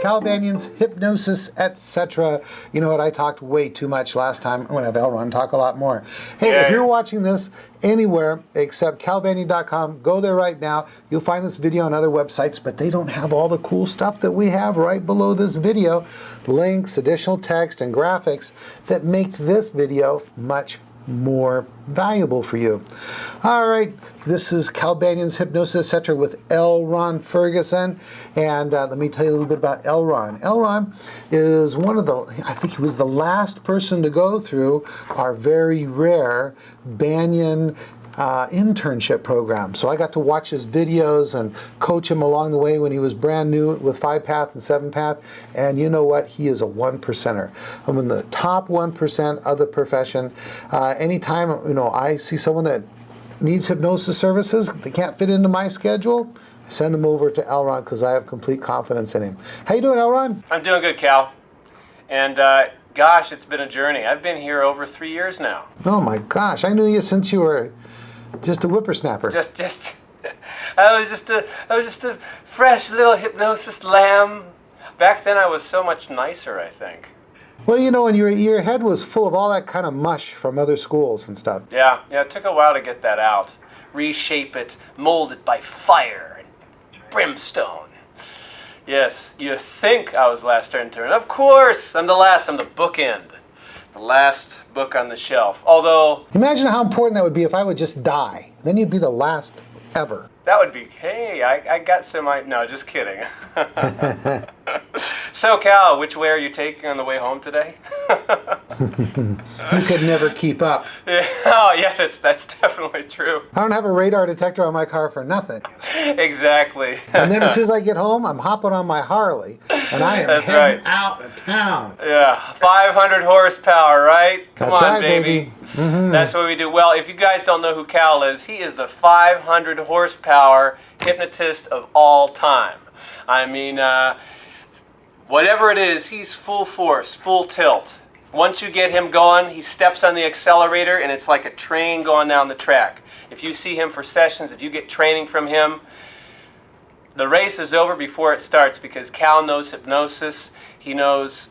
Cal Banyan's Hypnosis, etc. You know what? I talked way too much last time. I'm going to have Elronn talk a lot more. Hey, if you're watching this anywhere except calbanyan.com, go there right now. You'll find this video on other websites, but they don't have all the cool stuff that we have right below this video. Links, additional text, and graphics that make this video much more valuable for you. All right, this is Cal Banyan's Hypnosis, etc. with Elronn Ferguson, and let me tell you a little bit about Elronn. Elronn is one of the, I think he was the last person to go through our very rare Banyan internship program. So I got to watch his videos and coach him along the way when he was brand new with 5-path and 7-path. And you know what? He is a 1%er. I'm in the top 1% of the profession. Anytime I see someone that needs hypnosis services, they can't fit into my schedule, I send them over to Elronn because I have complete confidence in him. How you doing, Elronn? I'm doing good, Cal. And gosh, it's been a journey. I've been here over 3 years now. Oh my gosh, I knew you since you were just a whippersnapper. I was just a fresh little hypnosis lamb. Back then I was so much nicer, I think. Well, and your head was full of all that kind of mush from other schools and stuff. Yeah, it took a while to get that out. Reshape it, mold it by fire and brimstone. Yes, you think I was last intern. Of course, I'm the last. I'm the bookend. The last book on the shelf. Although... Imagine how important that would be if I would just die. Then you'd be the last ever. That would be... Hey, I got some... No, just kidding. So, Cal, which way are you taking on the way home today? You could never keep up. Yeah, oh, yeah, that's definitely true. I don't have a radar detector on my car for nothing. Exactly. And then as soon as I get home, I'm hopping on my Harley, and I am heading out of town. Yeah, 500 horsepower, right? Come That's on, right, baby. Mm-hmm. That's what we do. Well, if you guys don't know who Cal is, he is the 500 horsepower hypnotist of all time. I mean, whatever it is, he's full force, full tilt. Once you get him going, he steps on the accelerator and it's like a train going down the track. If you see him for sessions, if you get training from him, the race is over before it starts because Cal knows hypnosis. He knows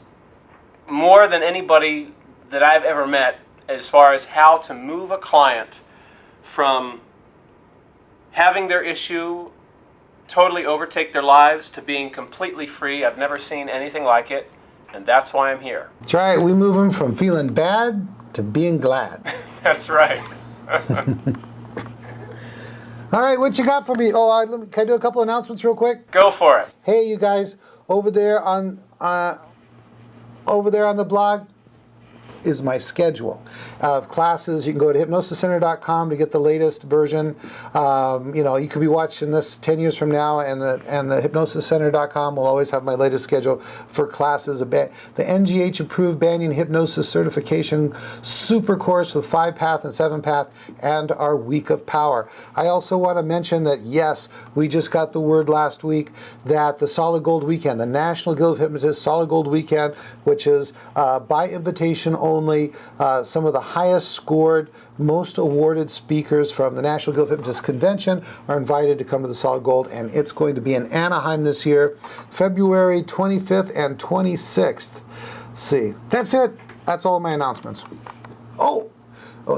more than anybody that I've ever met as far as how to move a client from having their issue totally overtake their lives to being completely free. I've never seen anything like it, and that's why I'm here. That's right. We move them from feeling bad to being glad. That's right. All right, what you got for me? Oh, can I do a couple announcements real quick? Go for it. Hey, you guys, over there on the blog is my schedule of classes. You can go to hypnosiscenter.com to get the latest version. You could be watching this 10 years from now, and the hypnosiscenter.com will always have my latest schedule for classes. The NGH approved Banyan Hypnosis Certification Super Course with 5-path and 7-path, and our Week of Power. I also want to mention that, yes, we just got the word last week that the Solid Gold Weekend, the National Guild of Hypnotists Solid Gold Weekend, which is by invitation only, some of the highest scored, most awarded speakers from the National Guild of Hypnotists Convention are invited to come to the Solid Gold, and it's going to be in Anaheim this year, February 25th and 26th. Let's see, that's it. That's all my announcements. Oh,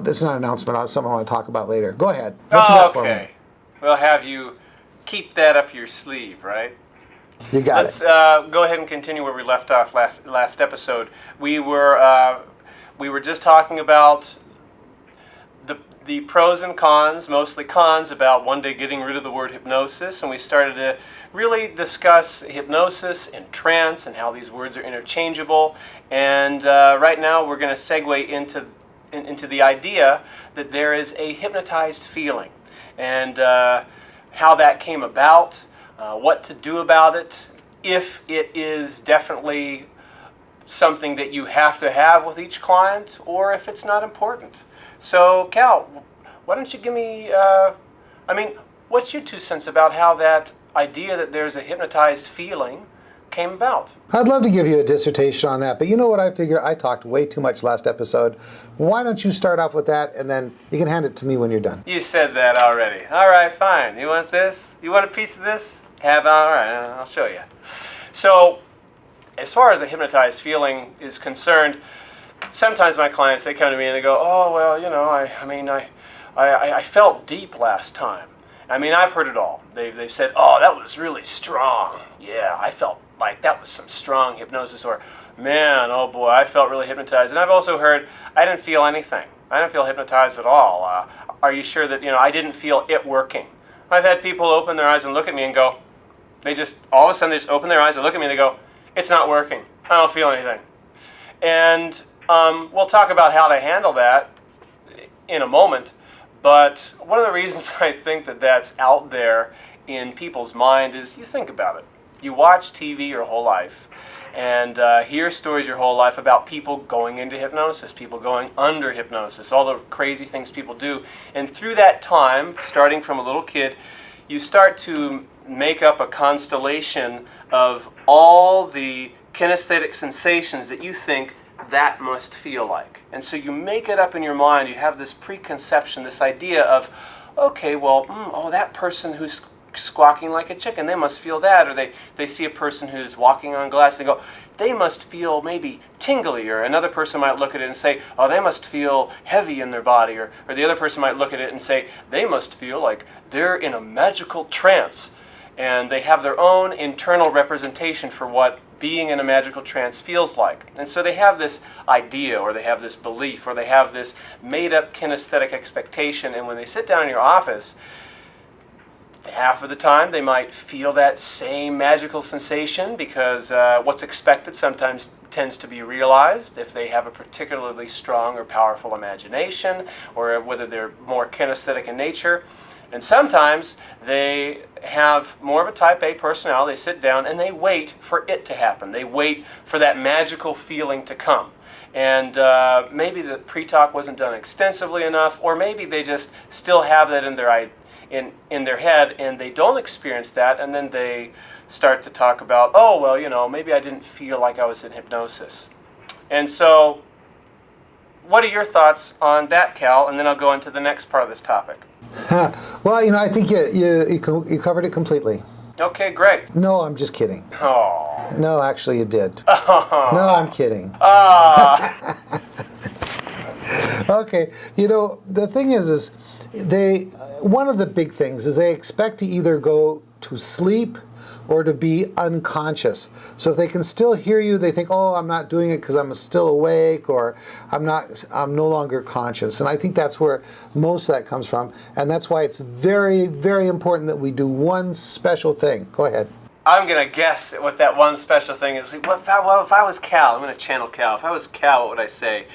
this is not an announcement. It's something I want to talk about later. Go ahead. What you got for me? We'll have you keep that up your sleeve, right? You got it. Let's go ahead and continue where we left off last episode. We were just talking about the pros and cons, mostly cons, about one day getting rid of the word hypnosis, and we started to really discuss hypnosis and trance and how these words are interchangeable. And right now we're going to segue into the idea that there is a hypnotized feeling, and how that came about, what to do about it, if it is definitely something that you have to have with each client, or if it's not important. So, Cal, why don't you give me, what's your 2 cents about how that idea that there's a hypnotized feeling came about? I'd love to give you a dissertation on that, but you know what I figure? I talked way too much last episode. Why don't you start off with that, and then you can hand it to me when you're done. You said that already. All right, fine. You want this? You want a piece of this? All right, I'll show you. So, as far as the hypnotized feeling is concerned, sometimes my clients, they come to me and they go, oh, well, I felt deep last time. I mean, I've heard it all. They've said, oh, that was really strong. Yeah, I felt like that was some strong hypnosis. Or, man, oh boy, I felt really hypnotized. And I've also heard, I didn't feel anything. I didn't feel hypnotized at all. Are you sure that, I didn't feel it working? I've had people open their eyes and look at me and go, all of a sudden they just open their eyes and look at me and they go, it's not working. I don't feel anything. And we'll talk about how to handle that in a moment. But one of the reasons I think that that's out there in people's mind is, you think about it. You watch TV your whole life and hear stories your whole life about people going into hypnosis, people going under hypnosis, all the crazy things people do. And through that time, starting from a little kid, you start to make up a constellation of all the kinesthetic sensations that you think that must feel like. And so you make it up in your mind. You have this preconception, this idea of, okay, well, that person who's squawking like a chicken, they must feel that. Or they see a person who's walking on glass, they go, they must feel maybe tingly. Or another person might look at it and say, oh, they must feel heavy in their body. Or the other person might look at it and say, they must feel like they're in a magical trance. And they have their own internal representation for what being in a magical trance feels like. And so they have this idea, or they have this belief, or they have this made-up kinesthetic expectation. And when they sit down in your office, half of the time they might feel that same magical sensation, because what's expected sometimes tends to be realized if they have a particularly strong or powerful imagination, or whether they're more kinesthetic in nature. And sometimes they have more of a type A personality. They sit down and they wait for it to happen. They wait for that magical feeling to come. And maybe the pre-talk wasn't done extensively enough, or maybe they just still have that in their head and they don't experience that, and then they start to talk about, oh, well, maybe I didn't feel like I was in hypnosis. And so, what are your thoughts on that, Cal? And then I'll go into the next part of this topic. Well, I think you covered it completely. Okay, great. No, I'm just kidding. Oh. No, actually you did. Oh. No, I'm kidding. Okay, the thing is one of the big things is they expect to either go to sleep or to be unconscious. So if they can still hear you, they think, oh, I'm not doing it because I'm still awake, or I'm no longer conscious. And I think that's where most of that comes from. And that's why it's very, very important that we do one special thing. Go ahead. I'm going to guess what that one special thing is. Well, if I was Cal, I'm going to channel Cal. If I was Cal, what would I say?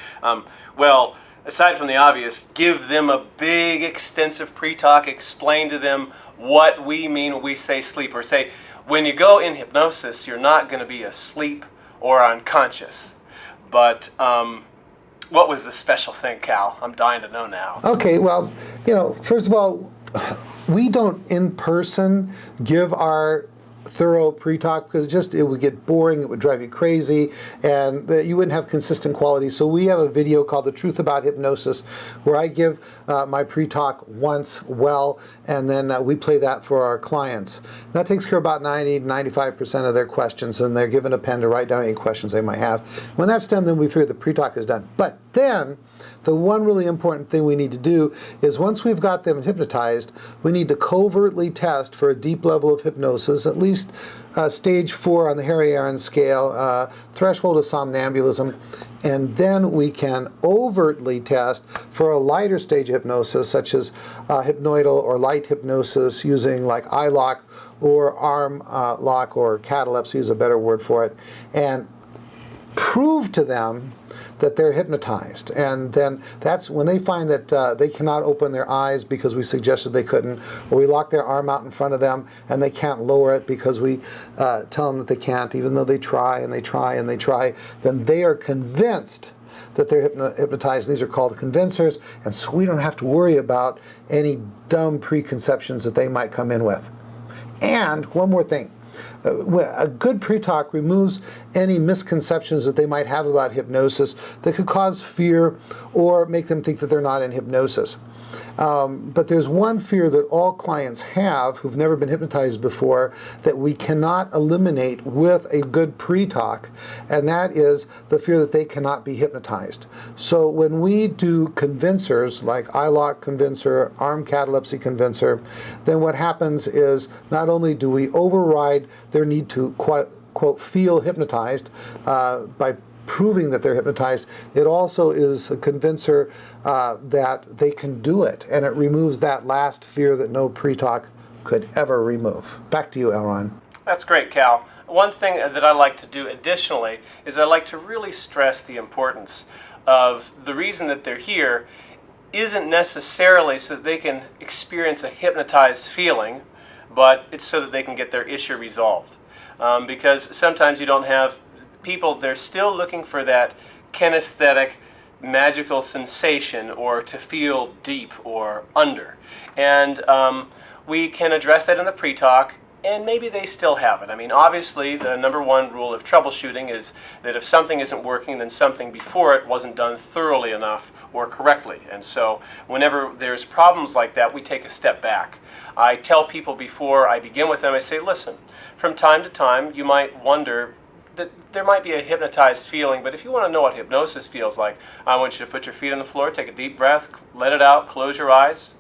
Well, aside from the obvious, give them a big, extensive pre-talk, explain to them what we mean when we say sleep, or say, when you go in hypnosis, you're not going to be asleep or unconscious. But what was the special thing, Cal? I'm dying to know now. Okay, well, first of all, we don't in person give our thorough pre-talk, because it would get boring, it would drive you crazy, and you wouldn't have consistent quality. So we have a video called The Truth About Hypnosis, where I give my pre-talk once and then we play that for our clients. That takes care of about 90-95% of their questions, and they're given a pen to write down any questions they might have. When that's done, then we figure the pre-talk is done. But then, the one really important thing we need to do is, once we've got them hypnotized, we need to covertly test for a deep level of hypnosis, at least stage 4 on the Harry Aaron scale, threshold of somnambulism, and then we can overtly test for a lighter stage of hypnosis, such as hypnoidal or light hypnosis, using like eye lock or arm lock, or catalepsy is a better word for it, and prove to them that they're hypnotized. And then that's when they find that they cannot open their eyes because we suggested they couldn't, or we lock their arm out in front of them and they can't lower it because we tell them that they can't, even though they try and they try and they try, then they are convinced that they're hypnotized. These are called convincers, and so we don't have to worry about any dumb preconceptions that they might come in with. And one more thing. A good pre-talk removes any misconceptions that they might have about hypnosis that could cause fear or make them think that they're not in hypnosis. But there's one fear that all clients have who've never been hypnotized before that we cannot eliminate with a good pre-talk, and that is the fear that they cannot be hypnotized. So when we do convincers, like eye lock convincer, arm catalepsy convincer, then what happens is not only do we override their need to quote feel hypnotized by proving that they're hypnotized, it also is a convincer that they can do it, and it removes that last fear that no pre-talk could ever remove. Back to you, Elronn. That's great, Cal. One thing that I like to do additionally is I like to really stress the importance of the reason that they're here isn't necessarily so that they can experience a hypnotized feeling, but it's so that they can get their issue resolved. Because sometimes you don't have people, they're still looking for that kinesthetic magical sensation or to feel deep or under. And we can address that in the pre-talk, and maybe they still have it. I mean, obviously, the number one rule of troubleshooting is that if something isn't working, then something before it wasn't done thoroughly enough or correctly. And so whenever there's problems like that, we take a step back. I tell people before I begin with them, I say, listen, from time to time, you might wonder that there might be a hypnotized feeling, but if you want to know what hypnosis feels like, I want you to put your feet on the floor, take a deep breath, let it out, close your eyes,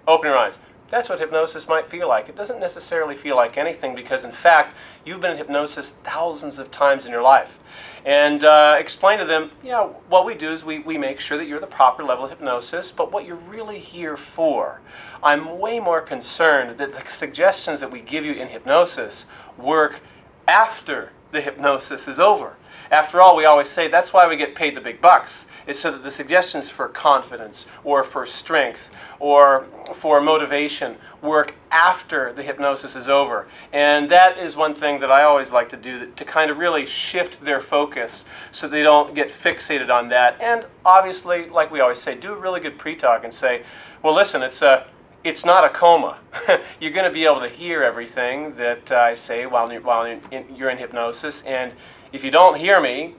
open your eyes. That's what hypnosis might feel like. It doesn't necessarily feel like anything because, in fact, you've been in hypnosis thousands of times in your life. And explain to them, yeah, what we do is we make sure that you're the proper level of hypnosis, but what you're really here for. I'm way more concerned that the suggestions that we give you in hypnosis work after the hypnosis is over. After all, we always say that's why we get paid the big bucks. It's so that the suggestions for confidence or for strength or for motivation work after the hypnosis is over. And that is one thing that I always like to do, to kind of really shift their focus so they don't get fixated on that. And obviously, like we always say, do a really good pre-talk and say, well, listen, it's not a coma. You're going to be able to hear everything that I say while you're in hypnosis. And if you don't hear me,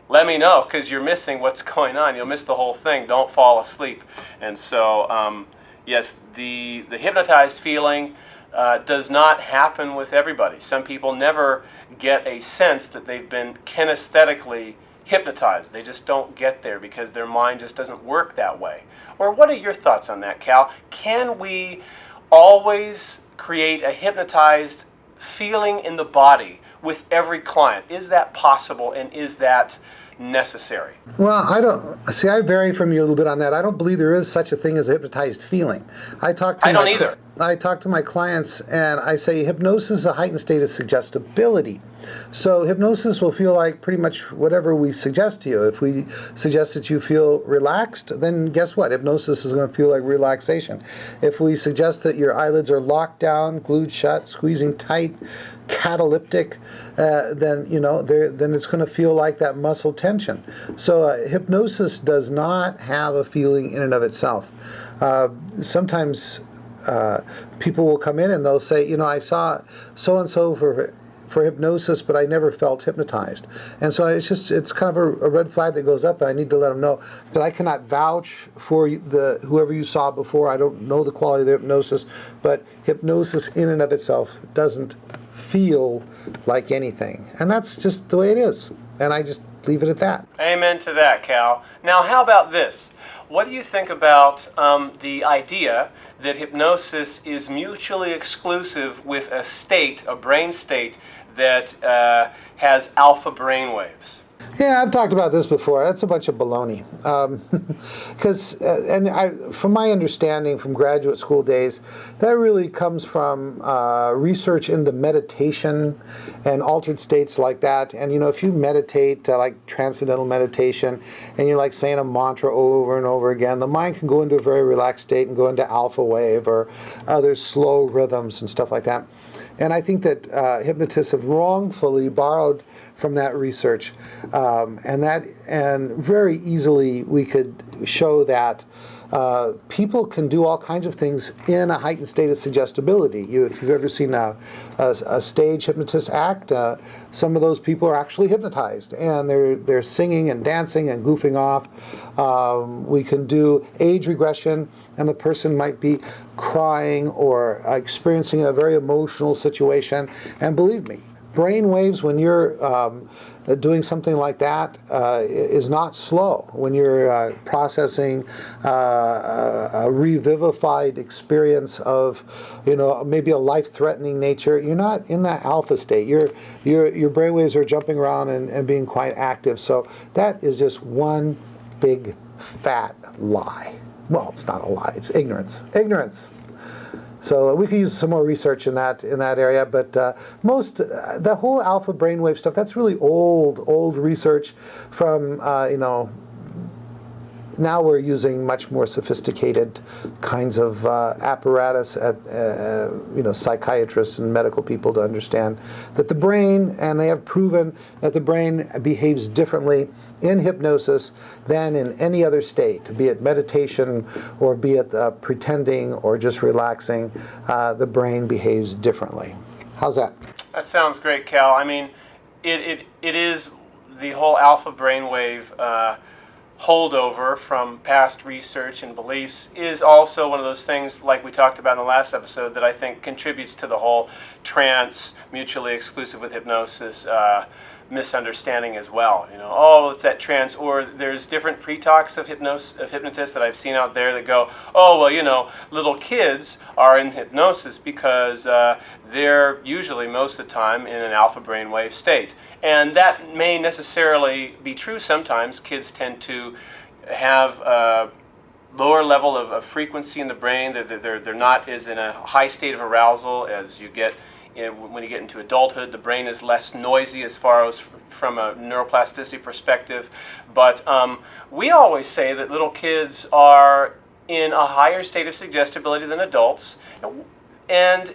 let me know, because you're missing what's going on. You'll miss the whole thing. Don't fall asleep. And so, yes, the hypnotized feeling does not happen with everybody. Some people never get a sense that they've been kinesthetically hypnotized. They just don't get there because their mind just doesn't work that way. Or what are your thoughts on that, Cal? Can we always create a hypnotized feeling in the body with every client? Is that possible, and is that necessary? Well, I vary from you a little bit on that. I don't believe there is such a thing as a hypnotized feeling. I don't either. I talk to my clients and I say hypnosis is a heightened state of suggestibility. So hypnosis will feel like pretty much whatever we suggest to you. If we suggest that you feel relaxed, then guess what? Hypnosis is going to feel like relaxation. If we suggest that your eyelids are locked down, glued shut, squeezing tight, cataleptic, then it's going to feel like that muscle tension. So hypnosis does not have a feeling in and of itself. Sometimes people will come in and they'll say, I saw so-and-so for hypnosis, but I never felt hypnotized. And so it's kind of a red flag that goes up, and I need to let them know that I cannot vouch for whoever you saw before. I don't know the quality of the hypnosis, but hypnosis in and of itself doesn't feel like anything. And that's just the way it is. And I just leave it at that. Amen to that, Cal. Now, how about this? What do you think about the idea that hypnosis is mutually exclusive with a brain state that has alpha brain waves? Yeah, I've talked about this before. That's a bunch of baloney. From my understanding from graduate school days, that really comes from research into meditation and altered states like that. And if you meditate, like transcendental meditation, and you're like saying a mantra over and over again, the mind can go into a very relaxed state and go into alpha wave or other slow rhythms and stuff like that. And I think that hypnotists have wrongfully borrowed from that research, and very easily we could show that people can do all kinds of things in a heightened state of suggestibility. If you've ever seen a stage hypnotist act, some of those people are actually hypnotized, and they're singing and dancing and goofing off. We can do age regression, and the person might be crying or experiencing a very emotional situation. And believe me, brain waves when you're doing something like that is not slow. When you're processing a revivified experience of, maybe a life-threatening nature, you're not in that alpha state. Your brainwaves are jumping around and being quite active. So that is just one big fat lie. Well, it's not a lie. It's ignorance. Ignorance. So we could use some more research in that area, but the whole alpha brainwave stuff, that's really old research from now we're using much more sophisticated kinds of apparatus at psychiatrists and medical people to understand that the brain, and they have proven that the brain behaves differently in hypnosis than in any other state, be it meditation or be it pretending or just relaxing. The brain behaves differently. How's that? That sounds great, Cal. I mean, it is the whole alpha brainwave holdover from past research and beliefs is also one of those things, like we talked about in the last episode, that I think contributes to the whole trance, mutually exclusive with hypnosis misunderstanding as well. It's that trance, or there's different pre-talks of hypnotists that I've seen out there that go, little kids are in hypnosis because they're usually most of the time in an alpha brainwave state. And that may necessarily be true sometimes. Kids tend to have a lower level of frequency in the brain. They're not as in a high state of arousal as you get when you get into adulthood. The brain is less noisy as far as from a neuroplasticity perspective. But we always say that little kids are in a higher state of suggestibility than adults. And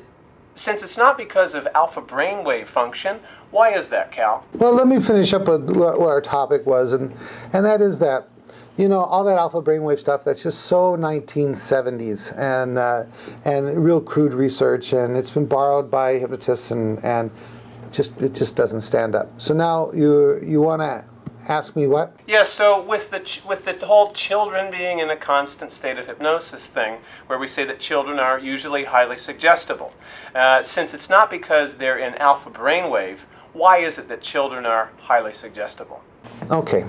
since it's not because of alpha brainwave function, why is that, Cal? Well, let me finish up with what our topic was, and that is that, all that alpha brainwave stuff, that's just so 1970s and real crude research, and it's been borrowed by hypnotists, and it just doesn't stand up. So now you want to ask me what? Yeah, so with the whole children being in a constant state of hypnosis thing, where we say that children are usually highly suggestible, since it's not because they're in alpha brainwave, why is it that children are highly suggestible? Okay.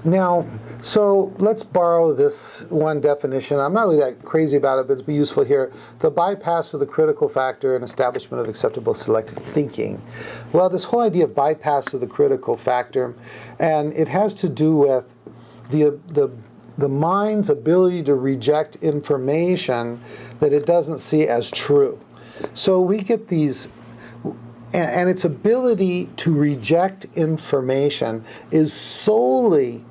Now, so let's borrow this one definition. I'm not really that crazy about it, but it's be useful here. The bypass of the critical factor and establishment of acceptable selective thinking. Well, this whole idea of bypass of the critical factor, and it has to do with the mind's ability to reject information that it doesn't see as true. So we get these, and its ability to reject information is solely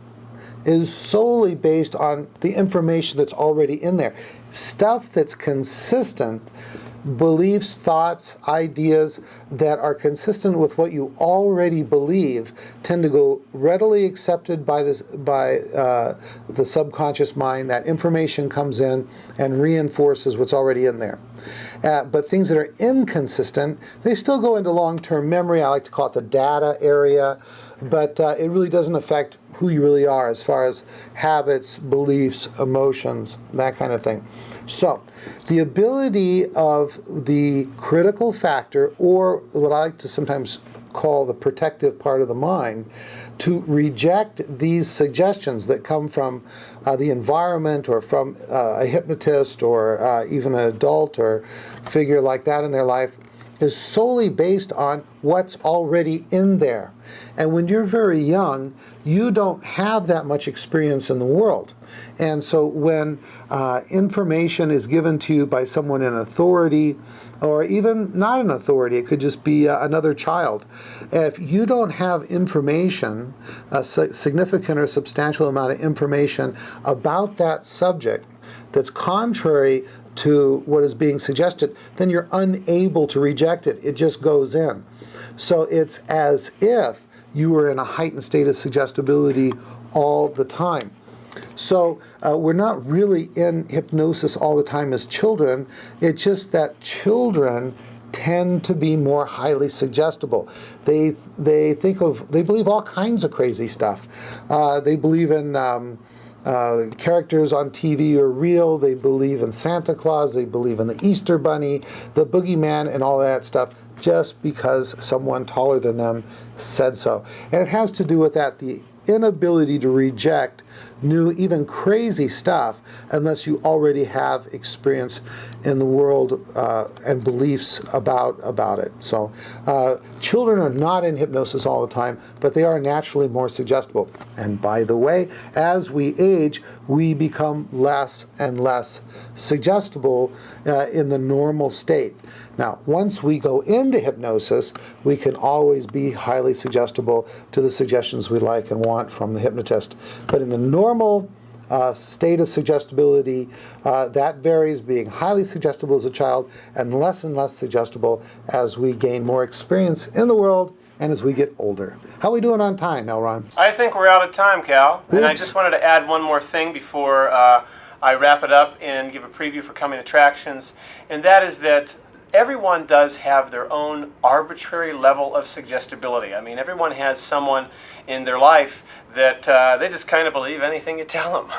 based on the information that's already in there. Stuff that's consistent, beliefs, thoughts, ideas that are consistent with what you already believe tend to go readily accepted by the subconscious mind. That information comes in and reinforces what's already in there. But things that are inconsistent, they still go into long-term memory. I like to call it the data area, but it really doesn't affect who you really are as far as habits, beliefs, emotions, that kind of thing. So the ability of the critical factor, or what I like to sometimes call the protective part of the mind, to reject these suggestions that come from the environment or from a hypnotist or even an adult or figure like that in their life, is solely based on what's already in there. And when you're very young, you don't have that much experience in the world. And so when information is given to you by someone in authority, or even not an authority, it could just be another child. If you don't have information, a significant or substantial amount of information about that subject that's contrary to what is being suggested, then you're unable to reject it. It just goes in. So it's as if you were in a heightened state of suggestibility all the time. So we're not really in hypnosis all the time as children. It's just that children tend to be more highly suggestible. They believe all kinds of crazy stuff. They believe in characters on TV are real. They believe in Santa Claus. They believe in the Easter Bunny, the boogeyman, and all that stuff, just because someone taller than them said so. And it has to do with that, the inability to reject new, even crazy stuff, unless you already have experience in the world and beliefs about it. So children are not in hypnosis all the time, but they are naturally more suggestible. And by the way, as we age, we become less and less suggestible in the normal state. Now, once we go into hypnosis, we can always be highly suggestible to the suggestions we like and want from the hypnotist. But in the normal state of suggestibility, that varies, being highly suggestible as a child and less suggestible as we gain more experience in the world and as we get older. How are we doing on time, Elronn? I think we're out of time, Cal. Oops. And I just wanted to add one more thing before I wrap it up and give a preview for coming attractions, and that is that everyone does have their own arbitrary level of suggestibility. I mean, everyone has someone in their life that they just kind of believe anything you tell them,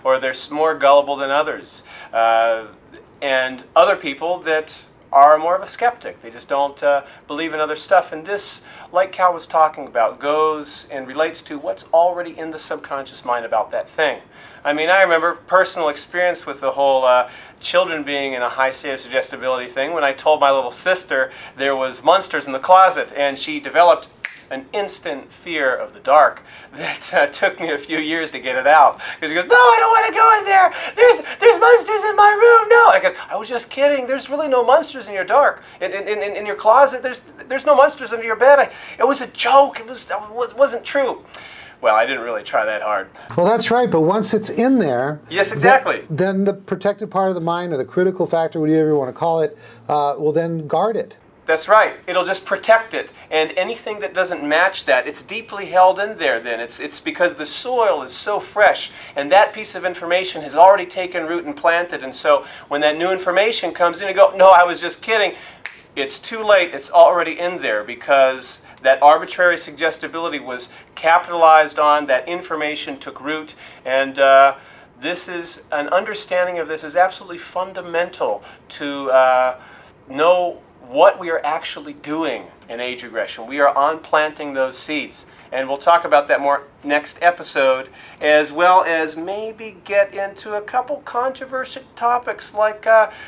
or they're more gullible than others. And other people that are more of a skeptic. They just don't believe in other stuff. And this, like Cal was talking about, goes and relates to what's already in the subconscious mind about that thing. I mean, I remember personal experience with the whole children being in a high state of suggestibility thing when I told my little sister there was monsters in the closet, and she developed an instant fear of the dark that took me a few years to get it out. Because she goes, "No, I don't want to go in there. There's monsters in my room." No, I go, "I was just kidding. There's really no monsters in your dark. In your closet, there's no monsters under your bed. It was a joke. It wasn't true." Well, I didn't really try that hard. Well, that's right, but once it's in there... Yes, exactly. Then the protective part of the mind, or the critical factor, whatever you want to call it, will then guard it. That's right. It'll just protect it. And anything that doesn't match that, it's deeply held in there then. It's because the soil is so fresh, and that piece of information has already taken root and planted. And so when that new information comes in, you go, "No, I was just kidding." It's too late. It's already in there, because that arbitrary suggestibility was capitalized on, that information took root, and this is an understanding of this is absolutely fundamental to know what we are actually doing in age regression. We are on-planting those seeds. And we'll talk about that more next episode, as well as maybe get into a couple controversial topics like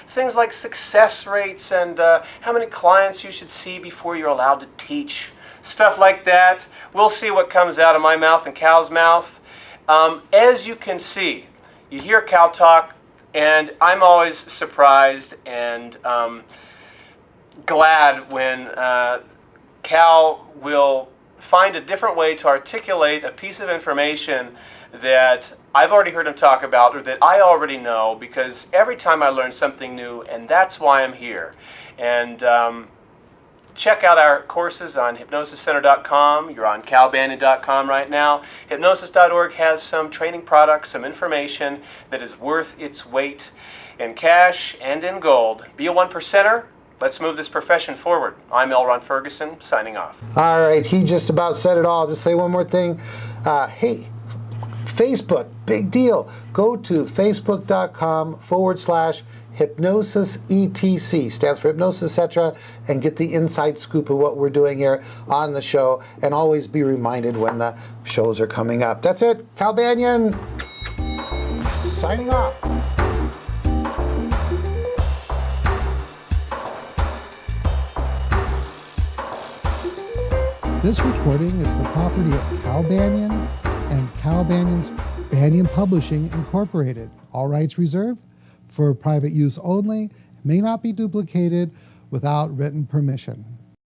things like success rates and how many clients you should see before you're allowed to teach. Stuff like that. We'll see what comes out of my mouth and Cal's mouth. As you can see, you hear Cal talk, and I'm always surprised and glad when Cal will find a different way to articulate a piece of information that I've already heard him talk about, or that I already know, because every time I learn something new, and that's why I'm here. And check out our courses on hypnosiscenter.com. You're on calbanyan.com right now. Hypnosis.org has some training products, some information that is worth its weight in cash and in gold. Be a 1%er. Let's move this profession forward. I'm Elronn Ferguson, signing off. All right, he just about said it all. Just say one more thing. Hey, Facebook, big deal. Go to facebook.com/hypnosis etc. Stands for hypnosis, etc. And get the inside scoop of what we're doing here on the show. And always be reminded when the shows are coming up. That's it. Cal Banyan, signing off. This recording is the property of Cal Banyan and Cal Banyan's Banyan Publishing Incorporated. All rights reserved, for private use only, may not be duplicated without written permission.